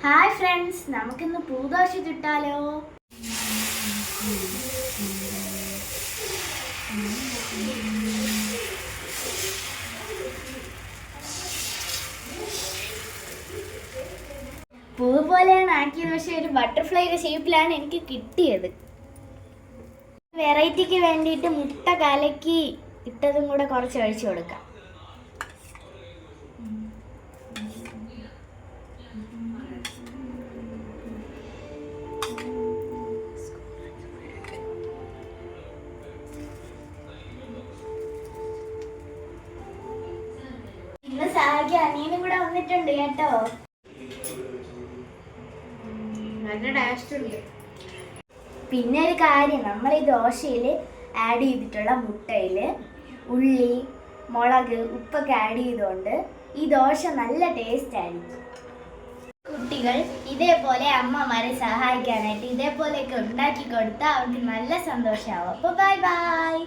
Hi friends, നമുക്കിന്ന് പൂദോശ ചുട്ടാലോ? പൂ പോലെയാണ് ആക്കിയത്, പക്ഷെ ഒരു ബട്ടർഫ്ലൈയുടെ ഷേപ്പിലാണ് എനിക്ക് കിട്ടിയത്. വെറൈറ്റിക്ക് വേണ്ടിയിട്ട് മുട്ട കലക്കി ഇട്ടതും കൂടെ കുറച്ച് ഒഴിച്ചു കൊടുക്കാം. ഇന്ന് സഹായിക്കാൻ അനിയനും കൂടെ വന്നിട്ടുണ്ട് കേട്ടോ. നല്ല ടേസ്റ്റ് ഉണ്ട്. പിന്നെ ഒരു കാര്യം, നമ്മൾ ഈ ദോശയിൽ ആഡ് ചെയ്തിട്ടുള്ള മുട്ടയിൽ ഉള്ളി, മുളക്, ഉപ്പൊക്കെ ആഡ് ചെയ്തുകൊണ്ട് ഈ ദോശ നല്ല ടേസ്റ്റ് ആയിരിക്കും. കുട്ടികൾ ഇതേപോലെ അമ്മമാരെ സഹായിക്കാനായിട്ട് ഇതേപോലെയൊക്കെ ഉണ്ടാക്കി കൊടുത്താൽ അവർക്ക് നല്ല സന്തോഷമാവും. അപ്പോൾ ബൈ ബൈ.